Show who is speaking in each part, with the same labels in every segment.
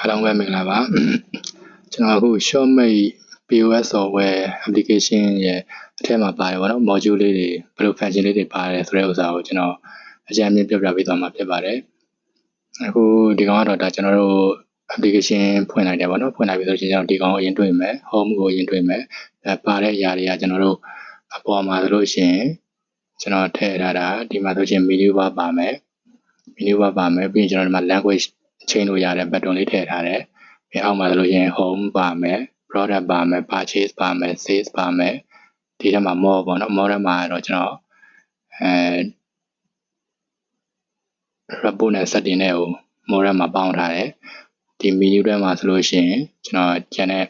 Speaker 1: အားလုံးပဲမင်္ဂလာပါကျွန်တော်အခု Shopmate POS software application ရဲ့အထက်မှာပါတယ်ပေါ့နော် module လေးတွေဘယ်လို function လေးတွေပါတယ်ဆိုတဲ့ဥစ္စာကိုကျွန်တော်အကြမ်းမြင်ပြပြပေးသွားမှာဖြစ်ပါတယ်အခုဒီကောင်ကတော့ဒါကျွန်တော်တို့ application ဖွင့်လိုက်တယ်ပေါ့နော်ဖွင့်လိုက်ပြီးဆိုရင်ကျွန်တော်ဒီကောင်ကိုအရင်တွေ့မယ် home ကိုအရင်တွေ့မယ်ပါတဲ့အရာတွေကကျွန်တော်တို့အပေါ်မှာဆိုလို့ရှိရင်ကျွန်တော်ထည့်ထားတာဒီမှာဆိုရင် menu bar ပါမယ် menu bar ပါမယ်ပြီးရင်ကျွန်တော်ဒီမှာ language ချိန်လို့ရတဲ့ button လေးထည့်ထားတယ်ပြီးအောက်မှာဆိုလို့ရှိရင် home ပါမယ် product ပါမယ် purchase ပါမယ် sales ပါမယ်ဒီထဲမှာ more ပေါ့နော် more ထဲမှာတော့ကျွန်တော်report နဲ့ setting နဲ့ကို more ထဲမှာပေါင်းထားတယ်ဒီ menu ထဲမှာဆိုလို့ရှိရင်ကျွန်တော်ကျန်တဲ့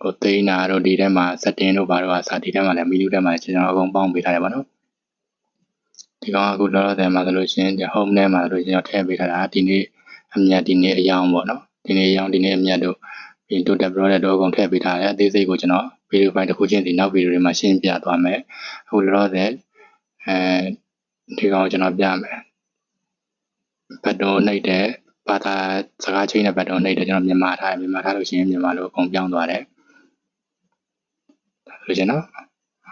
Speaker 1: ဟိုသိန်းတာတို့ဒီထဲမှာ setting တို့ဘာတို့အစားဒီထဲမှာလည်း menu ထဲမှာကျွန်တော်အကုန်ပေါင်းပေးထားတယ်ပေါ့နော်ဒီကောင်အခုလောလောဆယ်မှာဆိုလို့ရှိရင် home ထဲမှာဆိုလို့ကျွန်တော်ထည့်ပေးထားတာဒီနေ့အမြတ်ဒီနေ့အယောင်ပေါ့နော်ဒီနေ့အယောင်ဒီနေ့အမြတ်တို့ပြီး total product တို့အကုန်ထည့်ပေးထားတယ်အသေးစိတ်ကိုကျွန်တော် video file တစ်ခုချင်းစီနောက် video တွေမှာရှင်းပြသွားမယ်အခုလောလောဆယ်ဒီကောင်ကိုကျွန်တော်ပြမယ်ဘတ်တော်နှိပ်တဲ့ဘာသာစကားချင်းတဲ့ဘတ်တော်နှိပ်တဲ့ကျွန်တော်မြန်မာထားလို့ရှိရင်မြန်မာလိုအကုန်ပြောင်းသွားတယ်ဒါဆိုရင်နော်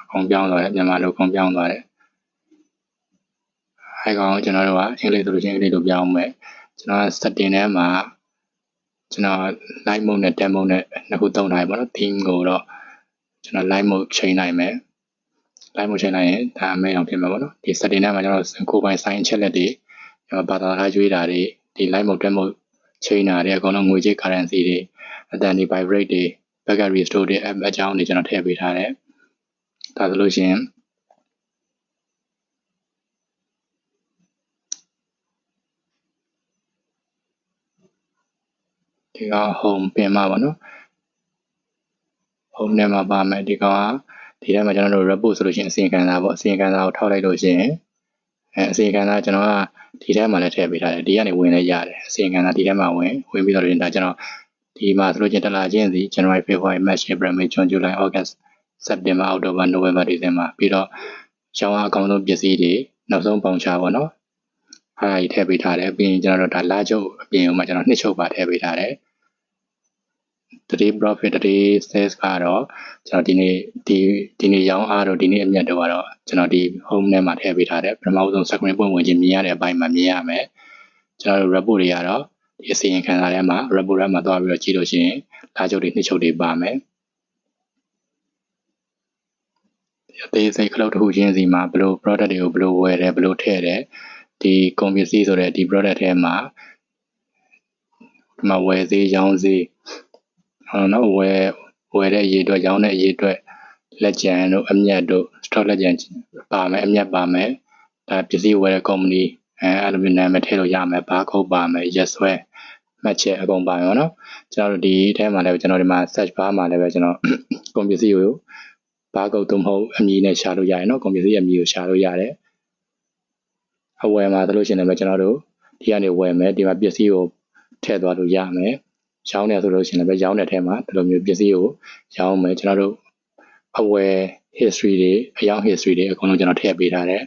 Speaker 1: အကုန်ပြောင်းသွားတယ်မြန်မာလိုအကုန်ပြောင်းသွားတယ်အဲကောင်ကျွန်တော်တို့ကအင်္ဂလိပ်ဆိုလို့ရှိရင်အင်္ဂလိပ်လိုပြောင်းမယ်ကျွန်တော် setting ထဲမှာကျွန်တော် live mode နဲ့ demo mode နဲ့နှစ်ခုသုံးထားပြီပေါ့နော် theme ကိုတော့ကျွန်တော် live mode ချိန်နိုင်မယ် live mode ချိန်နိုင်ရင်ဒါအမဲအောင်ဖြစ်မှာပေါ့နော်ဒီ setting ထဲမှာကျွန်တော်ကိုယ်ပိုင် sign ချက်လက်တွေကျွန်တော်ဘာသာထားကျွေးတာတွေဒီ live mode demo ချိန်တာတွေအကုန်လုံးငွေကြေး currency တွေအတန်ဒီ vibrate တွေ backup restore တွေအကြောင်းတွေကျွန်တော်ထည့်ပေးထားတယ်ဒါဆိုလို့ရှိရင်ဒီက home ပင်မှာပေါ့နော် home ထဲမှာပါမယ်ဒီကောင်ကဒီထဲမှာကျွန်တော်တို့ report ဆိုလို့ရှိရင်အစီရင်ခံစာပေါ့အစီရင်ခံစာကိုထောက်လိုက်လို့ရှိရင်အစီရင်ခံစာကျွန်တော်ကဒီထဲမှာလည်းထည့်ပေးထားတယ်ဒီကနေဝင်လဲရတယ်အစီရင်ခံစာဒီထဲမှာဝင်ပြီးတော့ဒါကျွန်တော်ဒီမှာဆိုလို့ချင်းတစ်လချင်းစီ January February March April May June July August September October November December ပြီးတော့ရောင်းအားအကောင်းဆုံးပစ္စည်းတွေနောက်ဆုံးပေါင်ချပေါ့နော်အားကြီးထည့်ပေးထားတယ်ပြီးရင်ကျွန်တော်တို့ဒါလာချုပ်အပြင်မှာကျွန်တော်နှစ်ချုပ်ပါထည့်ပေးထားတယ်today profit today sales ကတော့ကျွန်တော်ဒီနေ့ရောင်းအားတော့ဒီနေ့အမြတ်တော့ကတော့ကျွန်တော်ဒီ home ထဲမှာထည့်ပေးထားတယ်ပထမဆုံး screen ပွင့်ဝင်ခြင်းမြင်ရတဲ့အပိုင်းမှာမြင်ရမယ်ကျွန်တော်တို့ report တွေကတော့ဒီအစီရင်ခံစာထဲမှာ report ထဲမှာသွားပြီးတော့ကြည့်လို့ရှိရင်လာချုပ်တွေနှစ်ချုပ်တွေပါမယ်အသေးစိတ်ခလုတ်တစ်ခုချင်းစီမှာဘယ်လို product တွေကိုဘယ်လိုဝယ်တယ်ဘယ်လိုထည့်တယ်ဒီကုန်ပစ္စည်းဆိုတဲ့ဒီ product ထဲမှာဒီမှာဝယ်ဈေးရောင်းဈေးနော်ဝယ်တဲ့အရေးအတွက်ရောင်းတဲ့အရေးအတွက်လက်ကျန်တို့အမြတ်တို့ stock လက်ကျန်ပါမယ်အမြတ်ပါမယ်ဒါပစ္စည်းဝယ်တဲ့ company အဲ့လိုမျိုးနာမည်ထည့်လို့ရမယ်ဘာခုတ်ပါမယ်ရက်စွဲမှတ်ချက်အကုန်ပါမယ်နော်ကျွန်တော်တို့ဒီအဲထဲမှာလည်းကျွန်တော်ဒီမှာ search bar မှာလည်းပဲကျွန်တော်ကုန်ပစ္စည်းကိုဘာကုတ်သို့မဟုတ်အမည်နဲ့ရှာလို့ရတယ်နော်ကုန်ပစ္စည်းအမည်ကိုရှာလို့ရတယ်အဝယ်မှာဆိုလို့ရှိရင်လည်းကျွန်တော်တို့ဒီကနေဝယ်မယ်ဒီမှာပစ္စည်းကိုထည့်သွားလို့ရမယ်ရောင်းတယ်ဆိုလို့ရှိရင်လည်းရောင်းတဲ့ထဲမှာဒီလိုမျိုးပစ္စည်းကိုရောင်းမယ်ကျွန်တော်တို့အဝယ် history တွေအယောင် history တွေအကုန်လုံးကျွန်တော်ထည့်ပေးထားတယ်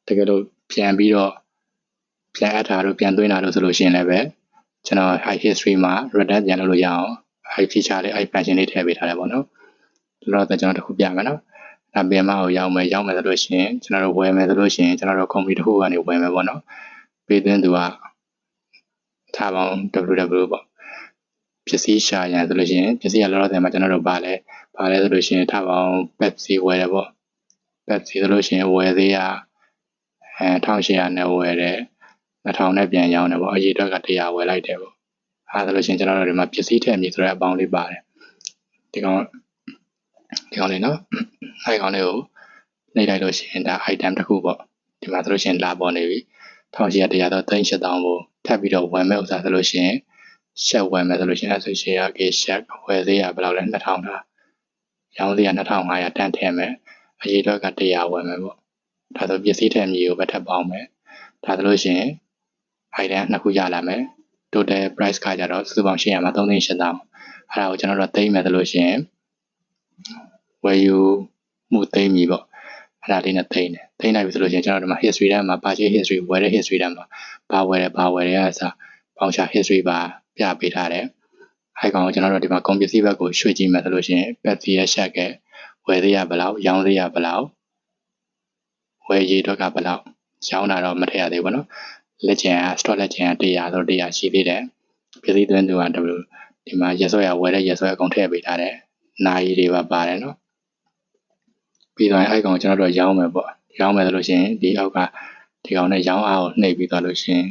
Speaker 1: တကယ်လို့ပြန်ပြီးတော့ပြန်အပ်တာတို့ပြန်သွင်းတာတို့ဆိုလို့ရှိရင်လည်းပဲကျွန်တော် high history မှာ return ပြန်လုပ်လို့ရအောင်အဲ့ feature လေးအဲ့ function လေးထည့်ပေးထားတယ်ပေါ့နော်လောတော့ကျွန်တော်တခုပြမယ်နော်ဒါပြန်မအောင်ရောက်မယ်ဆိုလို့ရှိရင်ကျွန်တော်တို့ဝယ်မယ်ဆိုလို့ရှိရင်ကျွန်တော်တို့ company တစ်ခုကနေဝယ်မယ်ပေါ့နော်ပေးသွင်းသူကထားပါအောင် www ပေါ့ပစ္စည်းရှာရဆိုလို့ရှိရင်ပစ္စည်းကလောလောဆယ်မှာကျွန်တော်တို့ပါလဲဆိုလို့ရှိရင်ထားပါအောင် Pepsi ဝယ်တယ်ပေါ့ Pepsi ဆိုလို့ရှိရင်ဝယ်သေးရ1800နဲ့ဝယ်တယ်2000နဲ့ပြန်ရောင်းတယ်ပေါ့အရေးအတွက်က100ဝယ်လိုက်တယ်ပေါ့အဲဒါဆိုလို့ရှိရင်ကျွန်တော်တို့ဒီမှာပစ္စည်းထည့်မြည်ဆိုတဲ့အပေါင်းလေးပါတယ်ဒီကောင်လေးနော်အဲကောင်လေးကိုနှိပ်လိုက်လို့ရှိရင်ဒါ item တစ်ခုပေါ့ဒီမှာဆိုလို့ရှိရင်လာပေါ်နေပြီ1800တော့38000ကိုထပ်ပြီးတော့ဝယ်မဲ့ဥစ္စာဆိုလို့ရှိရင်ရှက်ဝယ်မယ်ဆိုလို့ရှိရင် associate ကရှက်ဝယ်သေးရဘယ်လောက်လဲ2000ထားရောင်းသေးရ2500တန်းထည့်မယ်အရေးအတွက်က100ဝယ်မယ်ပေါ့ဒါဆိုပစ္စည်းထည့်မြည်ကိုပဲထပ်ပေါင်းမယ်ဒါဆိုလို့ရှိရင် item နှစ်ခုရလာမယ် total price ကကြတော့စုစုပေါင်း800မှာ38000အဲ့ဒါကိုကျွန်တော်တို့သိမ်းမယ်ဆိုလို့ရှိရင်ဝယ်ယူမှုသိမ်းပြီပေါ့အဲ့ဒါလေးနဲ့သိမ်းလိုက်ပြီဆိုလို့ရှိရင်ကျွန်တော်တို့ဒီမှာ history ထဲမှာ purchase history ဝယ်တဲ့ history ထဲမှာဘာဝယ်တယ်အစား ပေါင်ရှာ history ပါပြပေးထားတယ်အဲ့ကောင်ကျွန်တော်တို့ဒီမှာကုန်ပစ္စည်းဘက်ကိုရွှေ့ကြည့်မယ်ဆိုလို့ရှိရင် Pepsi ရဲ့ share ကဝယ်သေးရဘယ်လောက်ရောင်းသေးရဘယ်လောက်ဝယ်ရေးအတွက်ကဘယ်လောက်ရောင်းတာတော့မထည့်ရသေးဘူးနော်လက်ကျန်က stock လက်ကျန်က100ဆို100ရှိသေးတယ်ပစ္စည်းသွင်းသူကဒီမှာရက်စွဲရဝယ်တဲ့ရက်စွဲအကုန်ထည့်ပေးထားတယ်နိုင်တွေပါပါတယ်နော်ပြီးတော့အဲ့ကောင်ကျွန်တော်တို့ရောင်းမယ်ပေါ့ရောင်းမယ်ဆိုလို့ရှိရင်ဒီအောက်ကဒီကောင်နဲ့ရောင်းအားကိုနှိပ်ပြီးသွားလို့ရှိရင်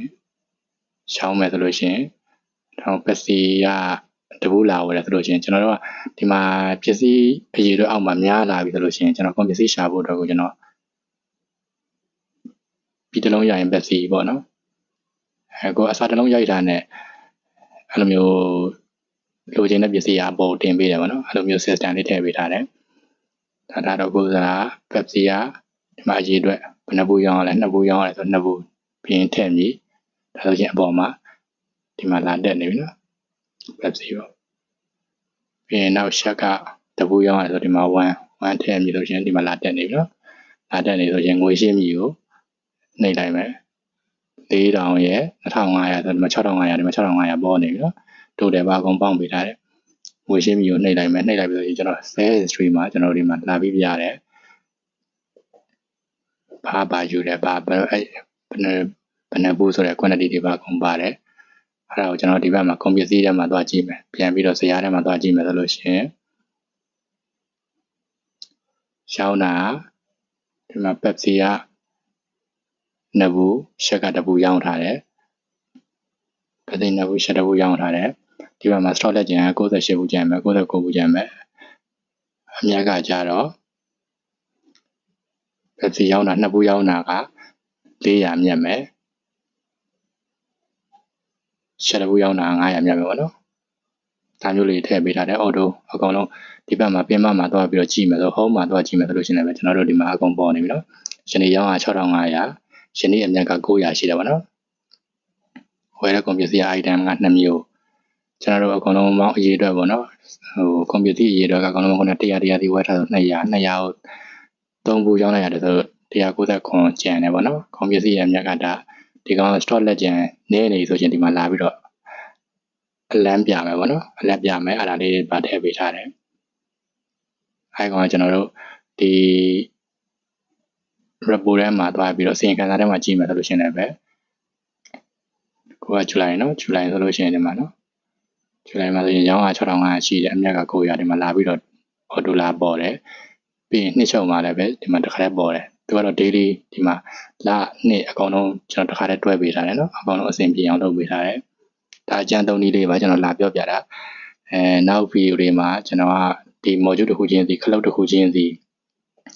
Speaker 1: ရောင်းမယ်ဆိုလို့ရှိရင်တော့ပစ္စည်းကတဘူးလာဝယ်တယ်ဆိုလို့ရှိရင်ကျွန်တော်တို့ကဒီမှာပစ္စည်းအရေးတွေအောက်မှာများလာပြီဆိုလို့ရှိရင်ကျွန်တော်ကုန်ပစ္စည်းရှာဖို့အတွက်ကိုကျွန်တော်ပြီးတစ်လုံးရရင်ပစ္စည်းပေါ့နော်ကိုအစားတစ်လုံးရိုက်တာနဲ့အဲ့လိုမျိုးလိုချင်တဲ့ပစ္စည်းအပေါ်တင်ပေးတယ်ပေါ့နော်အဲ့လိုမျိုး system လေးထည့်ပေးထားတယ်ဒါတော့ကိုစား Pepsi ကဒီမှာအရေးအတွက်ဘယ်နှဘူးရောင်းရလဲ2ဘူးရောင်းရတယ်ဆို2ဘူးပြီးရင်ထည့်ပြီးဒါဆိုရင်အပေါ်မှာဒီမှာလာတက်နေပြီနော် Pepsi ပေါ့ပြီးရင်နောက် shake ကတဘူးရောင်းရတယ်ဆိုဒီမှာ1ထည့်ပြီးလို့ရှိရင်ဒီမှာလာတက်နေပြီနော်လာတက်နေဆိုရင်ငွေရှင်းမြီကိုနှိပ်လိုက်မယ်4000ရဲ့2500ဆိုဒီမှာ6500ဒီမှာ6500ပေါ်နေပြီနော်တိုတယ်ပါအကုန်ပေါင်းပေးထားတယ်ငွေရှင်းမြီကိုနှိပ်လိုက်မယ်နှိပ်လိုက်ပြီးတော့ကျွန်တော် sales history မှာကျွန်တော်ဒီမှာလာပြီးပြရတယ်ဘာယူတယ်ဘာဘယ်နှဘူးဆိုတဲ့ quantity တွေပါအကုန်ပါတယ်အဲ့ဒါကိုကျွန်တော်ဒီဘက်မှာကွန်ပျူတာထဲမှာသွားကြည့်မယ်ပြန်ပြီးတော့ဇယားထဲမှာသွားကြည့်မယ်ဆိုလို့ရှိရင်ရှောင်းတာဒီမှာ Pepsi က2ဘူးရှက်က1ဘူးရောင်းထားတယ်Pepsi 2ဘူးရှက်1ဘူးရောင်းထားတယ်ဒီဘက်မှာ stock လက်ကျန်က68ဘူးကျန်မယ်69ဘူးကျန်မယ်အမြတ်ကကြတော့Pepsi ရောင်းတာ2ဘူးရောင်းတာက400မြတ်မယ်ရှက်1ဘူးရောင်းတာ900မြတ်မယ်ပေါ့နော်ဒါမျိုးလေးထည့်ပေးထားတယ် auto အကုန်လုံးဒီဘက်မှာပင်မမှာသွားပြီးတော့ကြည့်မယ်ဆို home မှာသွားကြည့်မယ်ဆိုလို့ရှိရင်လည်းကျွန်တော်တို့ဒီမှာအကုန်ပေါ်နေပြီနော်ရှင်ဒီရောင်းက6500ရှင်ဒီအမြတ်က900ရှိတယ်ပေါ့နော်ဝယ်တဲ့ကွန်ပျူတာ item က2မျိုးကျွန်တော်တို့အကုန်လုံးပေါင်းအရေးအတွက်ပေါ့နော်ကွန်ပျူတာအရေးအတွက်ကအကုန်လုံး100ဒီဝယ်ထားဆို200ကို3ဘူးရောင်းလိုက်ရတယ်ဆို190ကျန်တယ်ပေါ့နော်ကွန်ပျူတာရဲ့အမြတ်ကဒါဒီကောင် stock လက်ကျန်နည်းနေဆိုရင်ဒီမှာလာပြီးတော့အလန်းပြမယ်ပေါ့နော်အလန်းပြမယ်အဲ့ဒါလေးပါထည့်ပေးထားတယ်အဲ့ကောင်ကကျွန်တော်တို့ဒီ report ထဲမှာသွားပြီးတော့စီရင်ခံစာထဲမှာကြည့်မယ်ဆိုလို့ရှိရင်လည်းပဲကိုကဇူလိုင်နော်ဇူလိုင်ဆိုလို့ရှိရင်ဒီမှာနော်ဇူလိုင်မှာဆိုရင်ရောင်းအား6500ရှိတယ်အမြတ်က900ဒီမှာလာပြီးတော့အော်ဒိုလာပေါ်တယ်ပြီးရင်နှစ်ချုပ်မှာလည်းပဲဒီမှာတစ်ခါတည်းပေါ်တယ်သူကတော့ daily ဒီမှာလနှစ်အကောင်လုံးကျွန်တော်တစ်ခါတည်းတွဲပေးထားတယ်နော်အကောင်လုံးအဆင်ပြေအောင်လုပ်ပေးထားတယ်ဒါအကျန်းသုံးနည်းလေးပါကျွန်တော်လာပြောပြတာနောက်ဗီဒီယိုတွေမှာကျွန်တော်ကဒီ module တစ်ခုချင်းစီခလုတ်တစ်ခုချင်းစီ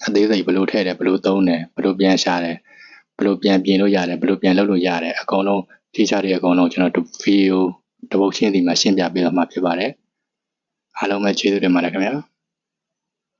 Speaker 1: အသေးစိတ်ဘယ်လိုထည့်တယ်ဘယ်လိုသုံးတယ်ဘယ်လိုပြန်ရှာတယ်ဘယ်လိုပြန်ပြင်လို့ရတယ်ဘယ်လိုပြန်လုပ်လို့ရတယ်အကုန်လုံး feature တွေအကုန်လုံးကျွန်တော်ဗီဒီယိုတစ်ပုဒ်ချင်းစီမှာရှင်းပြပေးတော့မှာဖြစ်ပါတယ်အားလုံးပဲကျေးဇူးတင်ပါတယ်ခင်ဗျာ